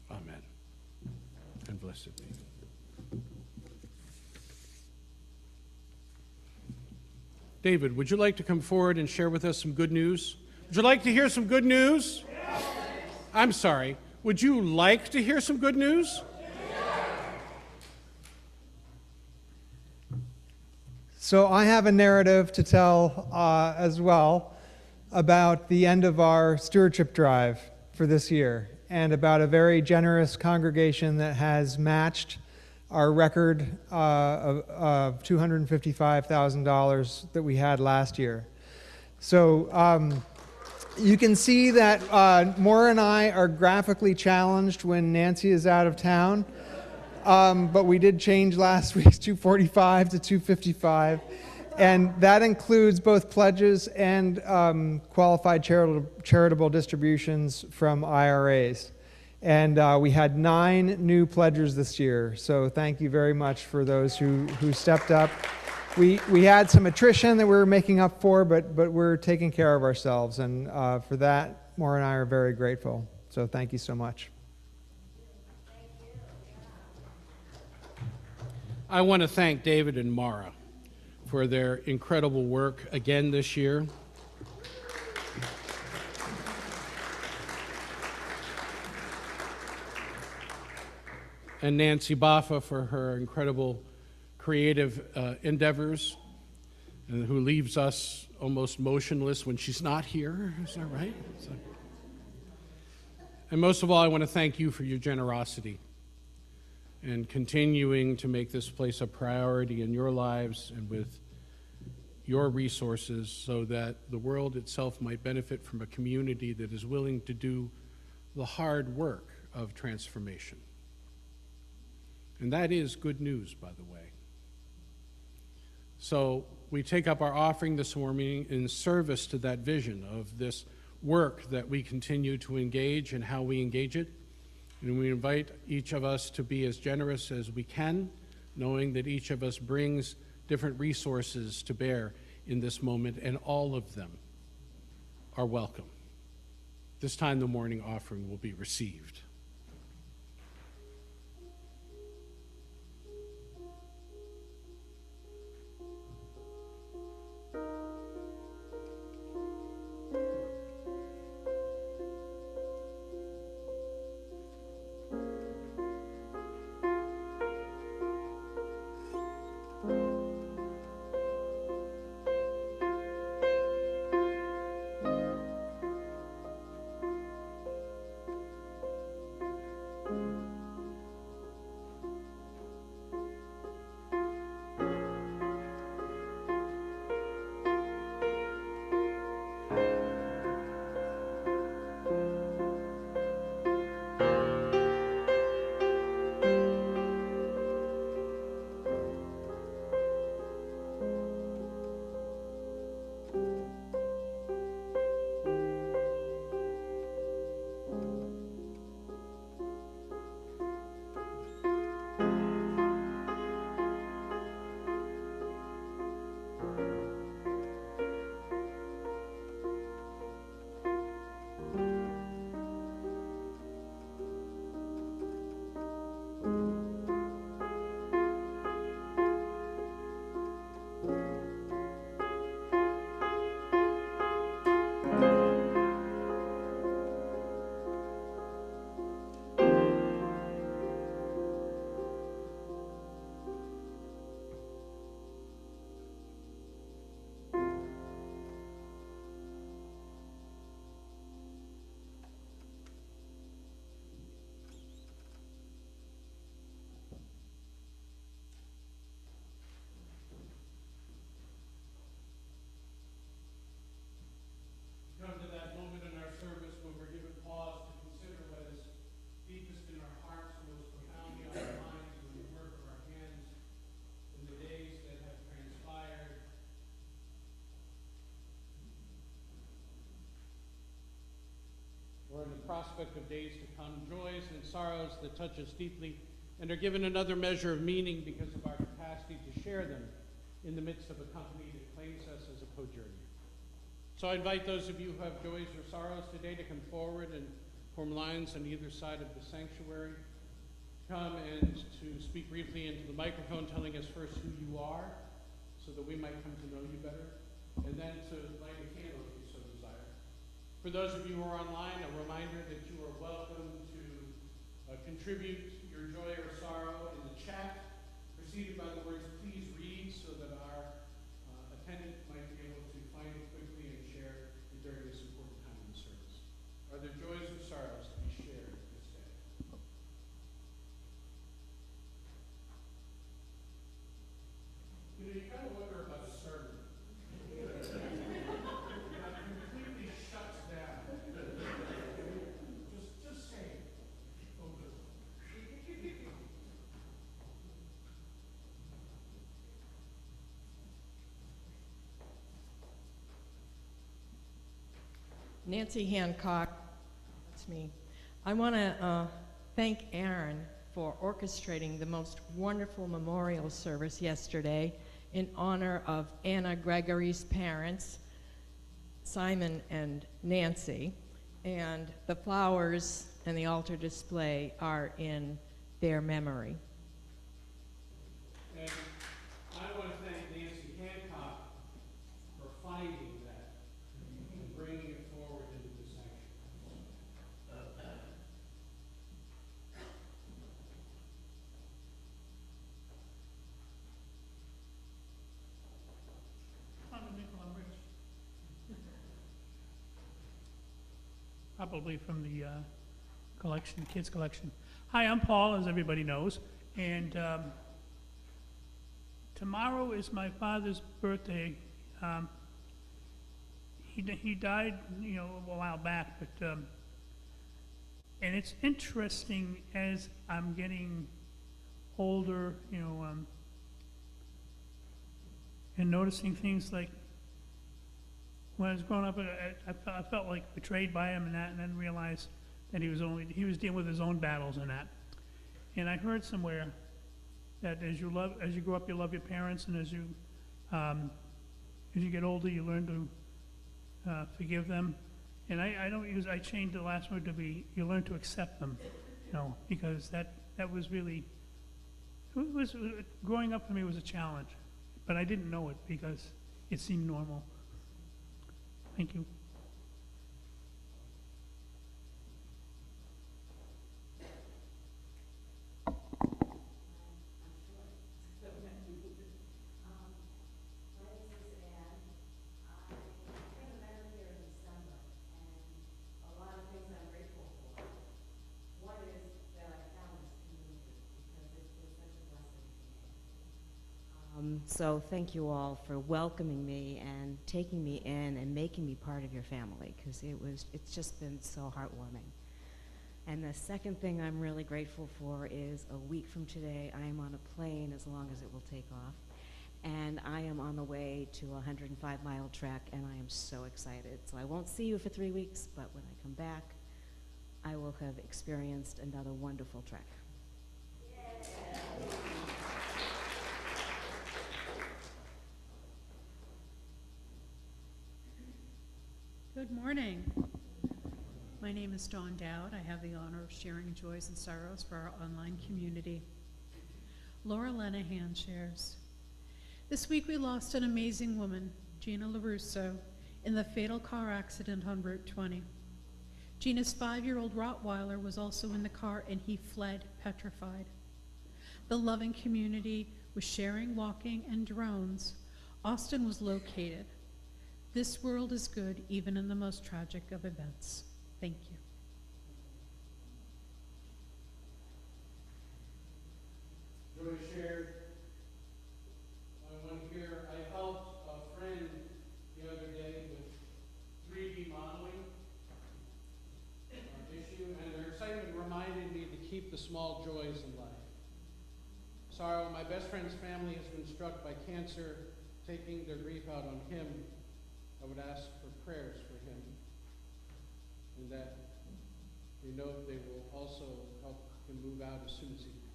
Amen. And blessed be. David, would you like to come forward and share with us some good news? Would you like to hear some good news? Yes. I'm sorry. Would you like to hear some good news? So I have a narrative to tell as well about the end of our stewardship drive for this year and about a very generous congregation that has matched our record of $255,000 that we had last year. So you can see that Maura and I are graphically challenged when Nancy is out of town. But we did change last week's 245 to 255, and that includes both pledges and qualified charitable distributions from IRAs. And we had 9 new pledgers this year, so thank you very much for those who stepped up. We had some attrition that we were making up for, but we're taking care of ourselves, and for that, Maura and I are very grateful. So thank you so much. I want to thank David and Mara for their incredible work again this year. And Nancy Baffa for her incredible creative endeavors, and who leaves us almost motionless when she's not here. Is that right? And most of all, I want to thank you for your generosity and continuing to make this place a priority in your lives and with your resources so that the world itself might benefit from a community that is willing to do the hard work of transformation. And that is good news, by the way. So we take up our offering this morning in service to that vision of this work that we continue to engage and how we engage it. And we invite each of us to be as generous as we can, knowing that each of us brings different resources to bear in this moment, and all of them are welcome. This time the morning offering will be received. prospect of days to come, joys and sorrows that touch us deeply, and are given another measure of meaning because of our capacity to share them in the midst of a company that claims us as a co-journey. So I invite those of you who have joys or sorrows today to come forward and form lines on either side of the sanctuary. Come and to speak briefly into the microphone, telling us first who you are, so that we might come to know you better, and then to light a candle if you so desire. For those of you who are online, a reminder that you are welcome to contribute your joy or sorrow in the chat, preceded by the words, please read, so that our attendant might be able to find it quickly and share it during this important time in the service. Are there joys or sorrows to be shared this day? You know, you kind of wonder about a sermon. That completely shuts down. Just say it. Oh, good. Nancy Hancock, that's me. I want to thank Aaron for orchestrating the most wonderful memorial service yesterday in honor of Anna Gregory's parents, Simon and Nancy, and the flowers and the altar display are in their memory. And I want to thank Nancy Hancock for finding that and bringing it forward into the sanctuary. Probably from the collection, kids collection. Hi, I'm Paul, as everybody knows, and tomorrow is my father's birthday. He died, a while back, but and it's interesting as I'm getting older, and noticing things like when I was growing up, I felt like betrayed by him and that, and then realized that he was dealing with his own battles and that. And I heard somewhere that as you grow up, you love your parents, and as you get older, you learn to forgive them. And I changed the last word to be, you learn to accept them, because that was really, growing up for me was a challenge, but I didn't know it because it seemed normal. Thank you. So thank you all for welcoming me and taking me in and making me part of your family, because it's just been so heartwarming. And the second thing I'm really grateful for is a week from today, I am on a plane, as long as it will take off, and I am on the way to a 105-mile trek, and I am so excited. So I won't see you for 3 weeks, but when I come back, I will have experienced another wonderful trek. Good morning. My name is Dawn Dowd. I have the honor of sharing joys and sorrows for our online community. Laura Lenahan shares. This week we lost an amazing woman, Gina LaRusso, in the fatal car accident on Route 20. Gina's 5-year-old Rottweiler was also in the car, and he fled petrified. The loving community was sharing, walking, and drones. Austin was located. This world is good, even in the most tragic of events. Thank you. Joy shared. I want to hear, I helped a friend the other day with 3D modeling issue, and their excitement reminded me to keep the small joys in life. Sorrow, my best friend's family has been struck by cancer. Taking their grief out on him, I would ask for prayers for him, and that We know they will also help him move out as soon as he can.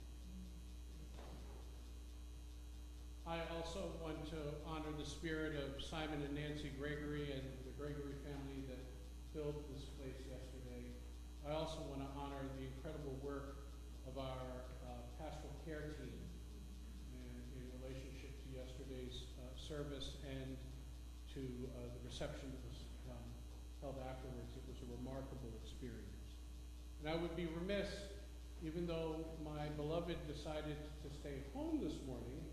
I also want to honor the spirit of Simon and Nancy Gregory and the Gregory family that built this place yesterday. I also want to honor the incredible work of our pastoral care team in relationship to yesterday's service and to the reception that was held afterwards. It was a remarkable experience. And I would be remiss, even though my beloved decided to stay home this morning,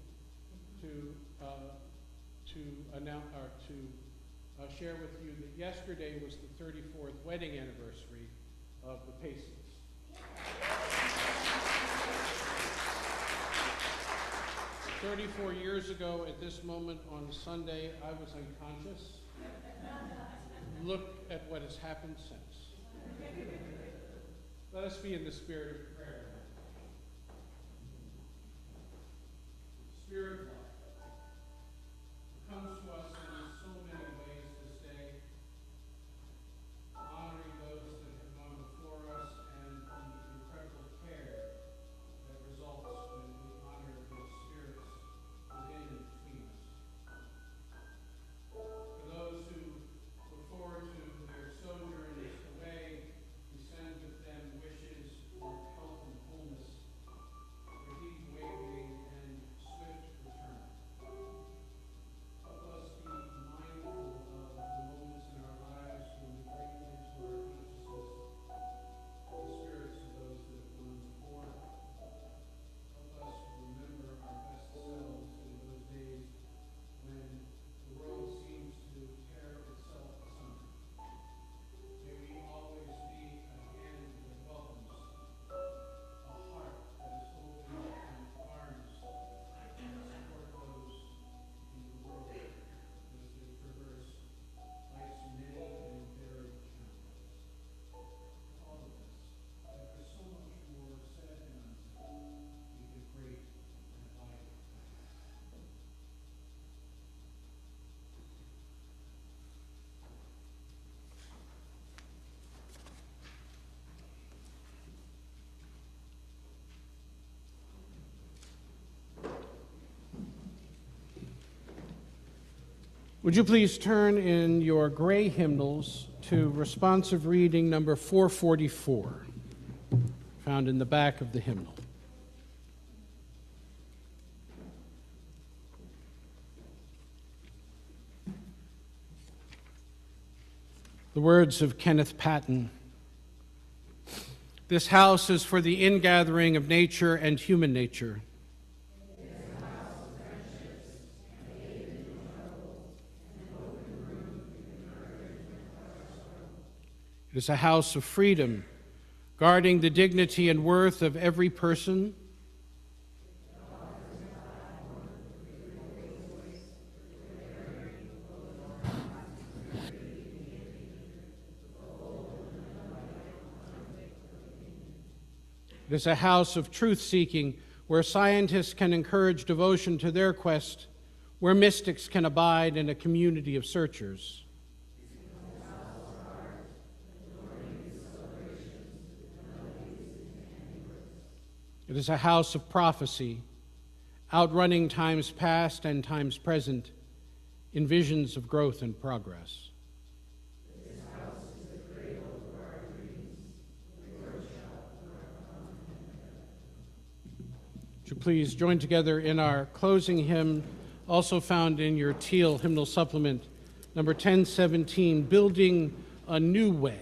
to announce or to share with you that yesterday was the 34th wedding anniversary of the Paysons. 34 years ago at this moment on Sunday, I was unconscious. Look at what has happened since. Let us be in the spirit of prayer. Spirit of life comes to us in so many ways this day, honoring those that have gone before us and the incredible care that results when we honor those spirits within and between us. For those who look forward to their sojourns away, we send with them wishes for health and wholeness, for heat waving and swift return. Help us be mindful of the moments in our lives when we bring into our consciousness the spirits of those that have gone before. Help us remember our best selves in those days when the world seems to tear itself asunder. May we always be a hand that welcomes, a heart that is open, and arms that support those in the world as they traverse life's many and varied challenges. All of us, after so much more said and unsaid, we give great and abiding thanks. Would you please turn in your gray hymnals to responsive reading number 444, found in the back of the hymnal. The words of Kenneth Patton. This house is for the ingathering of nature and human nature. It is a house of freedom, guarding the dignity and worth of every person. It is a house of truth-seeking, where scientists can encourage devotion to their quest, where mystics can abide in a community of searchers. It is a house of prophecy, outrunning times past and times present in visions of growth and progress. This house is the cradle of our dreams, the workshop of our common endeavor. Would you please join together in our closing hymn, also found in your teal hymnal supplement, number 1017, Building a New Way.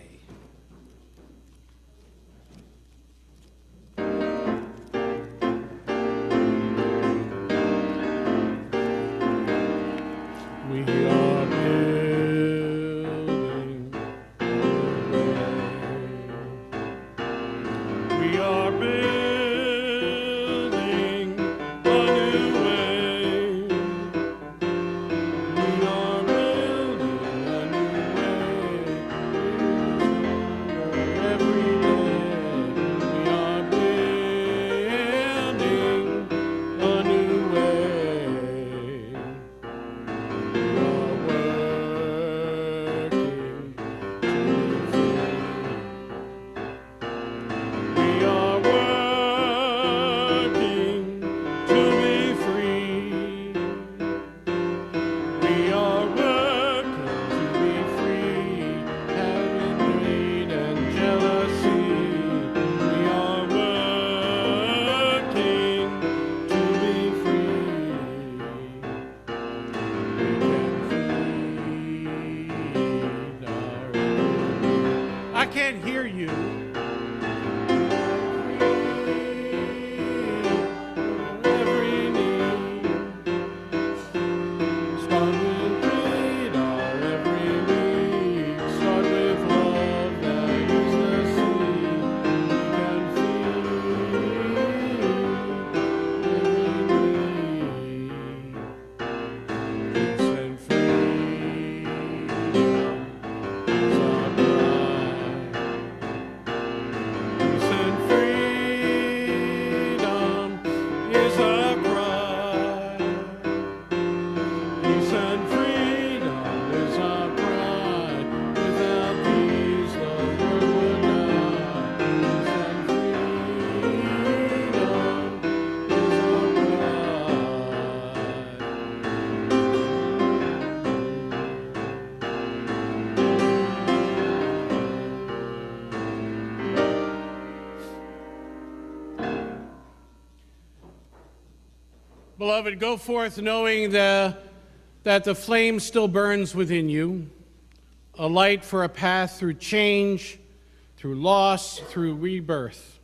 Beloved, go forth knowing that the flame still burns within you, a light for a path through change, through loss, through rebirth.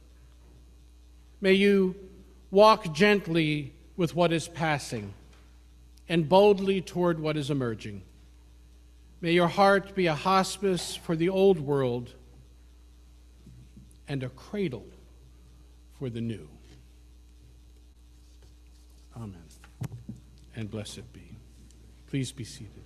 May you walk gently with what is passing and boldly toward what is emerging. May your heart be a hospice for the old world and a cradle for the new. Amen. And blessed be. Please be seated.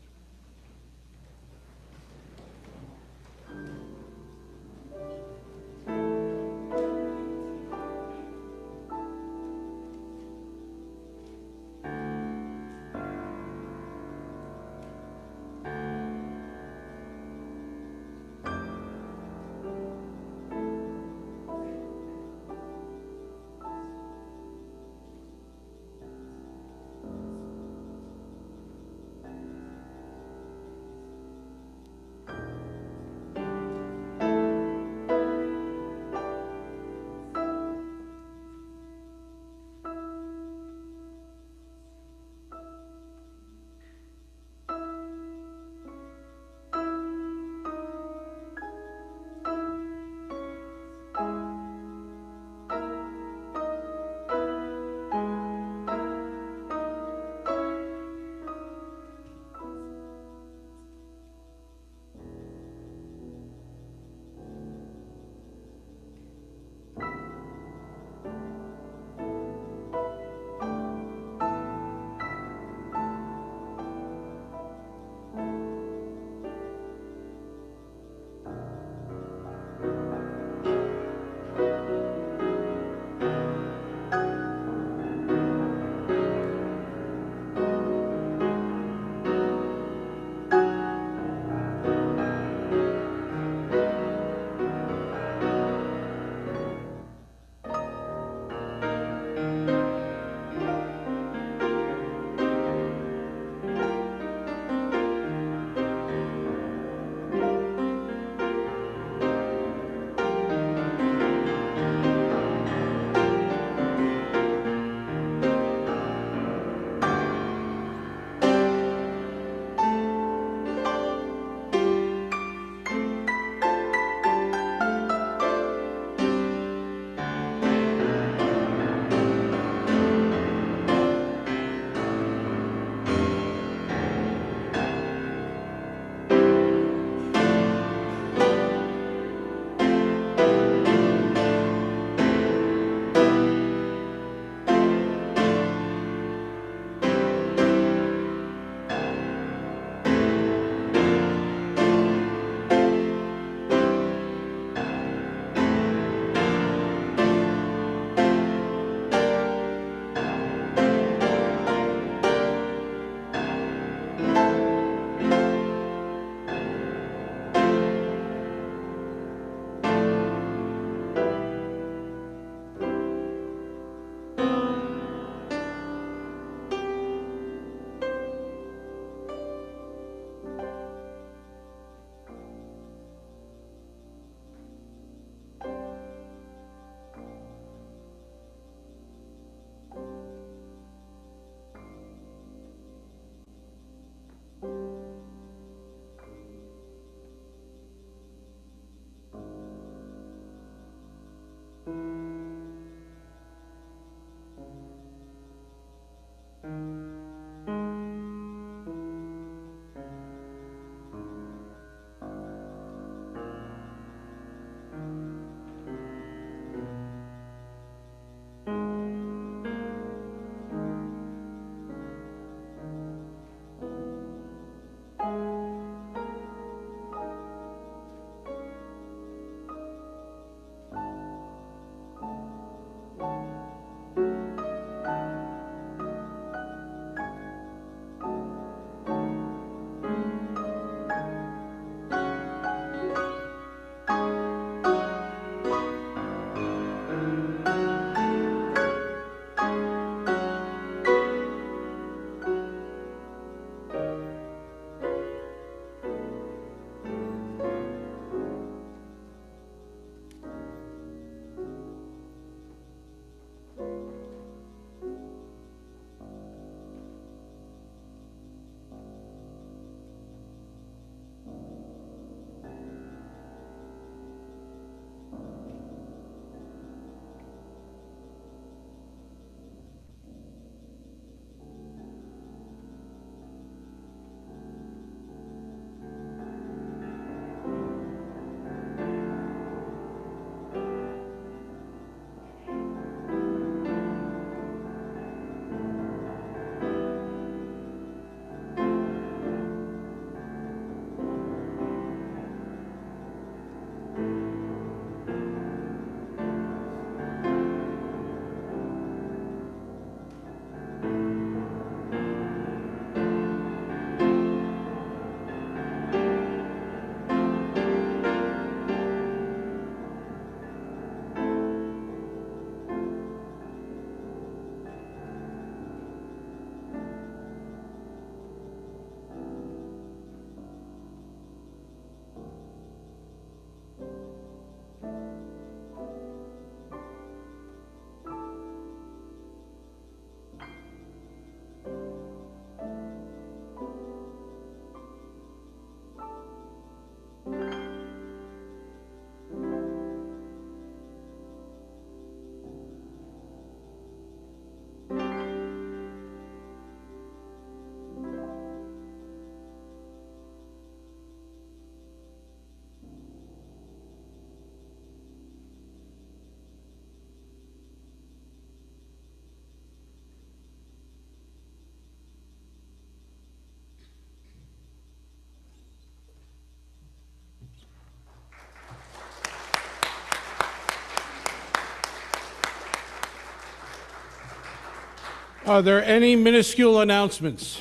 Are there any minuscule announcements?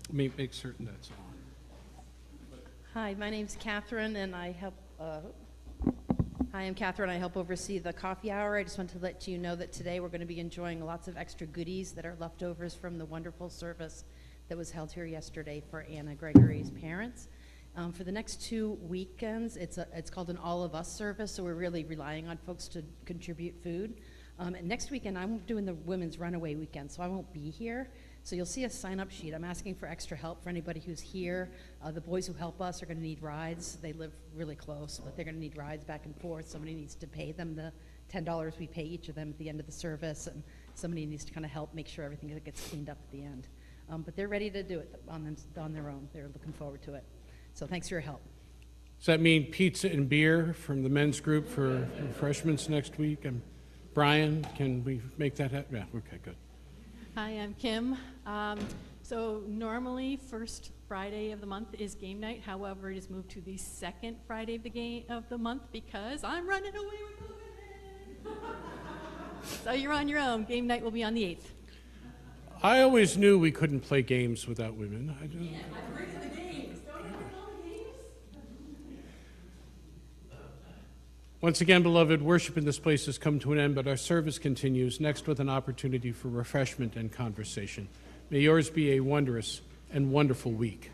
Let me make certain that's on. Hi, my name's Catherine, and I help. Hi, I'm Catherine. I help oversee the coffee hour. I just want to let you know that today we're going to be enjoying lots of extra goodies that are leftovers from the wonderful service that was held here yesterday for Anna Gregory's parents. For the next 2 weekends, it's called an All of Us service, so we're really relying on folks to contribute food. And next weekend, I'm doing the Women's Runaway Weekend, so I won't be here. So you'll see a sign-up sheet. I'm asking for extra help for anybody who's here. The boys who help us are going to need rides. They live really close, but they're going to need rides back and forth. Somebody needs to pay them the $10 we pay each of them at the end of the service, and somebody needs to kind of help make sure everything gets cleaned up at the end. But they're ready to do it on their own. They're looking forward to it. So thanks for your help. Does that mean pizza and beer from the men's group for refreshments next week? And Brian, can we make that happen? Yeah, okay, good. Hi, I'm Kim. So normally, first Friday of the month is game night. However, it is moved to the second Friday of the month because I'm running away with COVID. So you're on your own. Game night will be on the 8th. I always knew we couldn't play games without women. I'm bringing the games. Don't you have all the games? Once again, beloved, worship in this place has come to an end, but our service continues, next with an opportunity for refreshment and conversation. May yours be a wondrous and wonderful week.